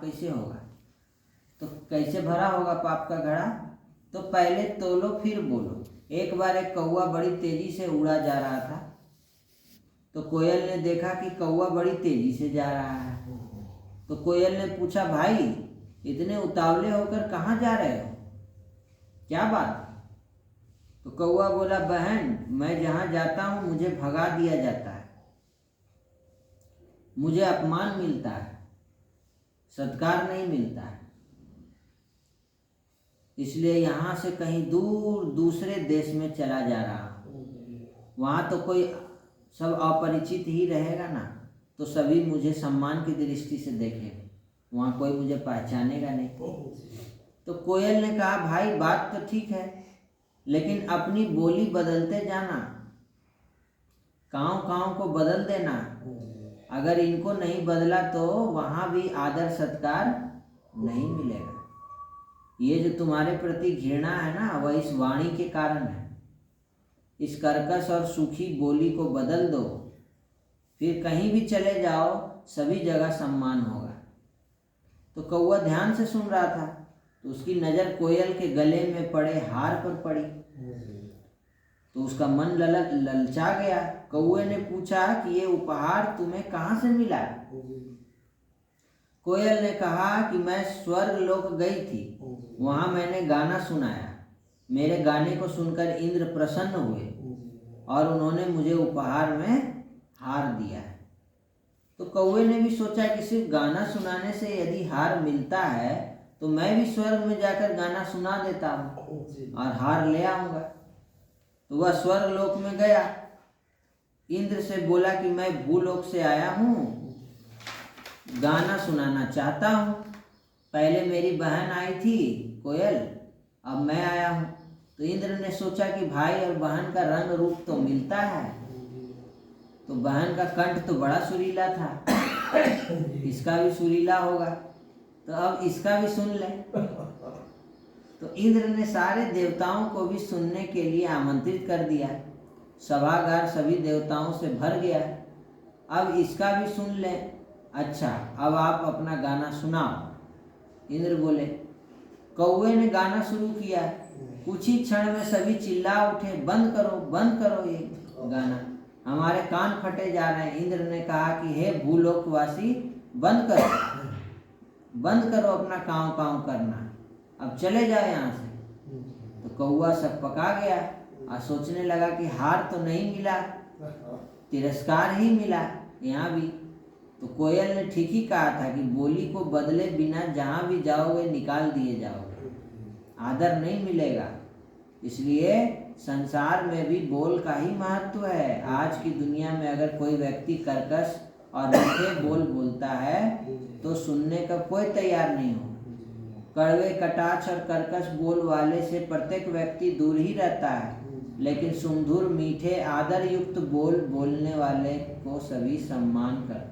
पाप कैसे होगा? तो कैसे भरा होगा पाप का घड़ा? तो पहले तोलो फिर बोलो। एक बार एक कौवा बड़ी तेजी से उड़ा जा रहा था। तो कोयल ने देखा कि कौवा बड़ी तेजी से जा रहा है। तो कोयल ने पूछा, भाई इतने उतावले होकर कहाँ जा रहे हो, क्या बात? तो कौवा बोला, बहन मैं जहाँ जाता हूँ मुझे भगा दिया जाता है, मुझे अपमान मिलता है, सत्कार नहीं मिलता है, इसलिए यहाँ से कहीं दूर दूसरे देश में चला जा रहा हूँ। वहाँ तो कोई सब अपरिचित ही रहेगा ना, तो सभी मुझे सम्मान की दृष्टि से देखेंगे, वहाँ कोई मुझे पहचानेगा नहीं। तो कोयल ने कहा, भाई बात तो ठीक है, लेकिन अपनी बोली बदलते जाना, काँव को बदल देना। अगर इनको नहीं बदला तो वहाँ भी आदर सत्कार नहीं मिलेगा। ये जो तुम्हारे प्रति घृणा है ना, वह इस वाणी के कारण है। इस कर्कश और सूखी बोली को बदल दो, फिर कहीं भी चले जाओ सभी जगह सम्मान होगा। तो कौवा ध्यान से सुन रहा था, तो उसकी नज़र कोयल के गले में पड़े हार पर पड़ी। तो उसका मन ललचा गया। कौवे ने पूछा कि ये उपहार तुम्हें कहाँ से मिला? कोयल ने कहा कि मैं स्वर्ग लोक गई थी, वहाँ मैंने गाना सुनाया, मेरे गाने को सुनकर इंद्र प्रसन्न हुए और उन्होंने मुझे उपहार में हार दिया है। तो कौवे ने भी सोचा कि सिर्फ गाना सुनाने से यदि हार मिलता है तो मैं भी स्वर्ग में जाकर गाना सुना देता हूँ और हार ले आऊँगा। तो वह स्वर्ग लोक में गया, इंद्र से बोला कि मैं भूलोक से आया हूँ, गाना सुनाना चाहता हूँ। पहले मेरी बहन आई थी कोयल, अब मैं आया हूँ। तो इंद्र ने सोचा कि भाई और बहन का रंग रूप तो मिलता है, तो बहन का कंठ तो बड़ा सुरीला था, इसका भी सुरीला होगा, तो अब इसका भी सुन ले। तो इंद्र ने सारे देवताओं को भी सुनने के लिए आमंत्रित कर दिया। सभागार सभी देवताओं से भर गया। अब इसका भी सुन ले। अच्छा, अब आप अपना गाना सुनाओ। इंद्र बोले। कौवे ने गाना शुरू किया। कुछ ही क्षण में सभी चिल्ला उठे, बंद करो ये गाना, हमारे कान फटे जा रहे हैं। इंद्र ने कहा कि हे भूलोकवासी, बंद करो अपना काँव करना, अब चले जाओ यहाँ से। तो कौवा सब पका गया और सोचने लगा कि हार तो नहीं मिला, तिरस्कार ही मिला यहाँ भी। तो कोयल ने ठीक ही कहा था कि बोली को बदले बिना जहाँ भी जाओगे निकाल दिए जाओगे, आदर नहीं मिलेगा। इसलिए संसार में भी बोल का ही महत्व है। आज की दुनिया में अगर कोई व्यक्ति कर्कश और मीठे बोल बोलता है तो सुनने का कोई तैयार नहीं हो। कड़वे कटाक्ष और कर्कश बोल वाले से प्रत्येक व्यक्ति दूर ही रहता है, लेकिन सुमधुर मीठे आदर युक्त बोल बोलने वाले को सभी सम्मान करते हैं।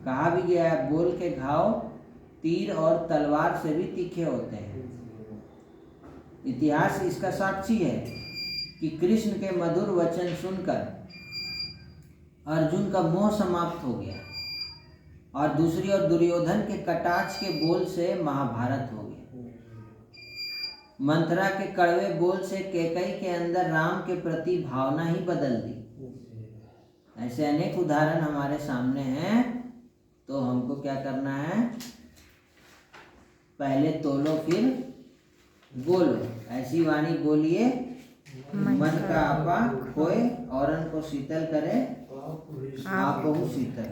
कहा भी गया है, बोल के घाव तीर और तलवार से भी तीखे होते हैं। इतिहास इसका साक्षी है कि कृष्ण के मधुर वचन सुनकर अर्जुन का मोह समाप्त हो गया और दूसरी ओर दुर्योधन के कटाक्ष के बोल से महाभारत हो गया। मंथरा के कड़वे बोल से कैकेयी के अंदर राम के प्रति भावना ही बदल दी। ऐसे अनेक उदाहरण हमारे सामने हैं। तो हमको क्या करना है? पहले तोलो फिर बोलो, ऐसी वाणी बोलिए मन का आपा खोए, औरन को शीतल करे आप बहु शीतल।